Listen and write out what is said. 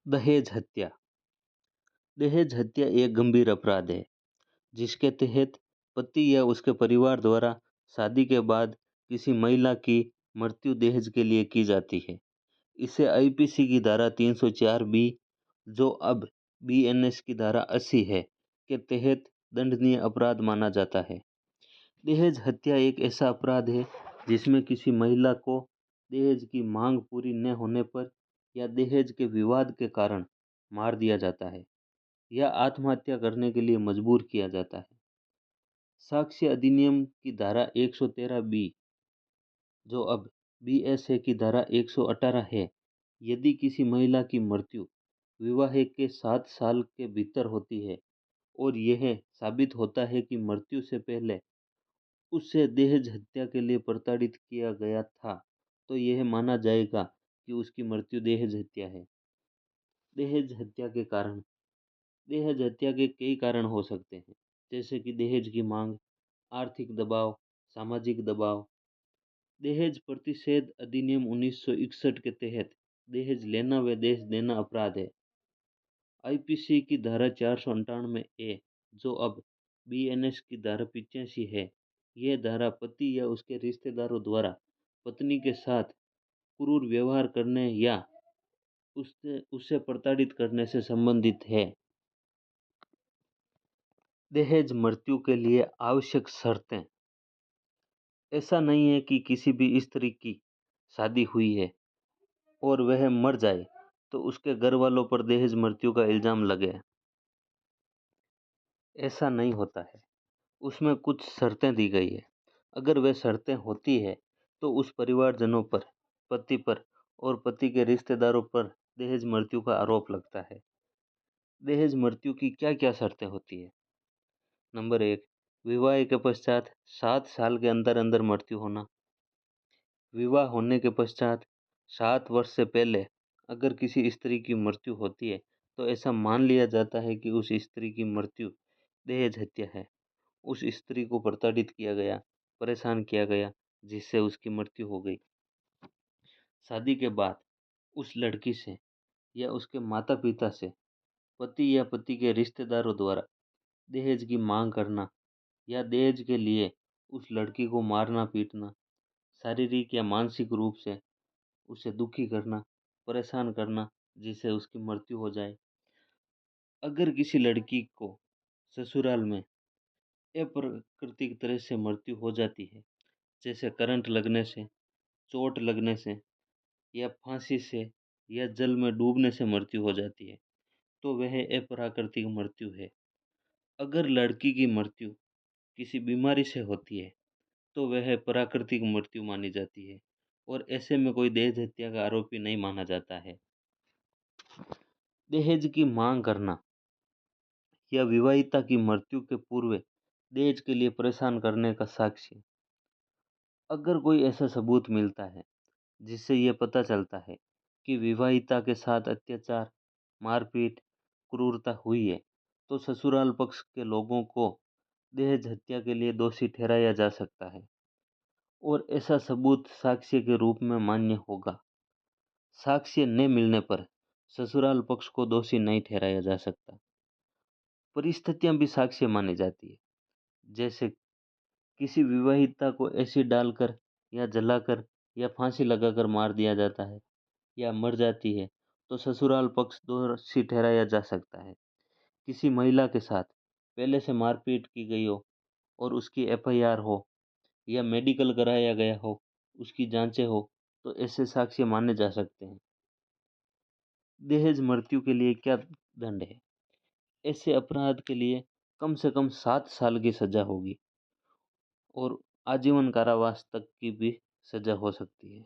दहेज हत्या। दहेज हत्या एक गंभीर अपराध है जिसके तहत पति या उसके परिवार द्वारा शादी के बाद किसी महिला की मृत्यु दहेज के लिए की जाती है। इसे आईपीसी की धारा 304 बी, जो अब बीएनएस की धारा 80 है, के तहत दंडनीय अपराध माना जाता है। दहेज हत्या एक ऐसा अपराध है जिसमें किसी महिला को दहेज की मांग पूरी न होने पर या दहेज के विवाद के कारण मार दिया जाता है या आत्महत्या करने के लिए मजबूर किया जाता है। साक्ष्य अधिनियम की धारा 113 बी, जो अब बीएसए की धारा 118 है, यदि किसी महिला की मृत्यु विवाह के 7 साल के भीतर होती है और यह साबित होता है कि मृत्यु से पहले उससे दहेज हत्या के लिए प्रताड़ित किया गया था, तो यह माना जाएगा कि उसकी मृत्यु दहेज हत्या है। दहेज हत्या के कारण दहेज हत्या के कई कारण हो सकते हैं, जैसे कि दहेज की मांग, आर्थिक दबाव, सामाजिक दबाव। दहेज प्रतिषेध अधिनियम 1961 के तहत दहेज लेना व दहेज देना अपराध है। आईपीसी की धारा 498 ए, जो अब बीएनएस की धारा 85 है, यह धारा पति या उसके रिश्तेदारों द्वारा पत्नी के साथ क्रूर व्यवहार करने या उससे उसे प्रताड़ित करने से संबंधित है। दहेज मृत्यु के लिए आवश्यक शर्तें। ऐसा नहीं है कि किसी भी स्त्री की शादी हुई है और वह मर जाए तो उसके घर वालों पर दहेज मृत्यु का इल्जाम लगे। ऐसा नहीं होता है। उसमें कुछ शर्तें दी गई है। अगर वह शर्तें होती है तो उस परिवारजनों पर, पति पर और पति के रिश्तेदारों पर दहेज मृत्यु का आरोप लगता है। दहेज मृत्यु की क्या क्या शर्तें होती है? नंबर 1, विवाह के पश्चात 7 साल के अंदर अंदर मृत्यु होना। विवाह होने के पश्चात 7 वर्ष से पहले अगर किसी स्त्री की मृत्यु होती है तो ऐसा मान लिया जाता है कि उस स्त्री की मृत्यु दहेज हत्या है। उस स्त्री को प्रताड़ित किया गया, परेशान किया गया, जिससे उसकी मृत्यु हो गई। शादी के बाद उस लड़की से या उसके माता पिता से पति या पति के रिश्तेदारों द्वारा दहेज की मांग करना या दहेज के लिए उस लड़की को मारना पीटना, शारीरिक या मानसिक रूप से उसे दुखी करना, परेशान करना, जिससे उसकी मृत्यु हो जाए। अगर किसी लड़की को ससुराल में अप्राकृतिक तरह से मृत्यु हो जाती है, जैसे करंट लगने से, चोट लगने से या फांसी से या जल में डूबने से मृत्यु हो जाती है, तो वह अप्राकृतिक मृत्यु है। अगर लड़की की मृत्यु किसी बीमारी से होती है तो वह प्राकृतिक मृत्यु मानी जाती है और ऐसे में कोई दहेज हत्या का आरोपी नहीं माना जाता है। दहेज की मांग करना या विवाहिता की मृत्यु के पूर्व दहेज के लिए परेशान करने का साक्ष्य। अगर कोई ऐसा सबूत मिलता है जिससे यह पता चलता है कि विवाहिता के साथ अत्याचार, मारपीट, क्रूरता हुई है, तो ससुराल पक्ष के लोगों को दहेज हत्या के लिए दोषी ठहराया जा सकता है और ऐसा सबूत साक्ष्य के रूप में मान्य होगा। साक्ष्य न मिलने पर ससुराल पक्ष को दोषी नहीं ठहराया जा सकता। परिस्थितियां भी साक्ष्य मानी जाती है, जैसे किसी विवाहिता को एसिड डालकर या जलाकर या फांसी लगाकर मार दिया जाता है या मर जाती है तो ससुराल पक्ष दोषी ठहराया जा सकता है। किसी महिला के साथ पहले से मारपीट की गई हो और उसकी एफआईआर हो या मेडिकल कराया गया हो, उसकी जांचें हो, तो ऐसे साक्ष्य माने जा सकते हैं। दहेज मृत्यु के लिए क्या दंड है? ऐसे अपराध के लिए कम से कम 7 साल की सजा होगी और आजीवन कारावास तक की भी सजा हो सकती है।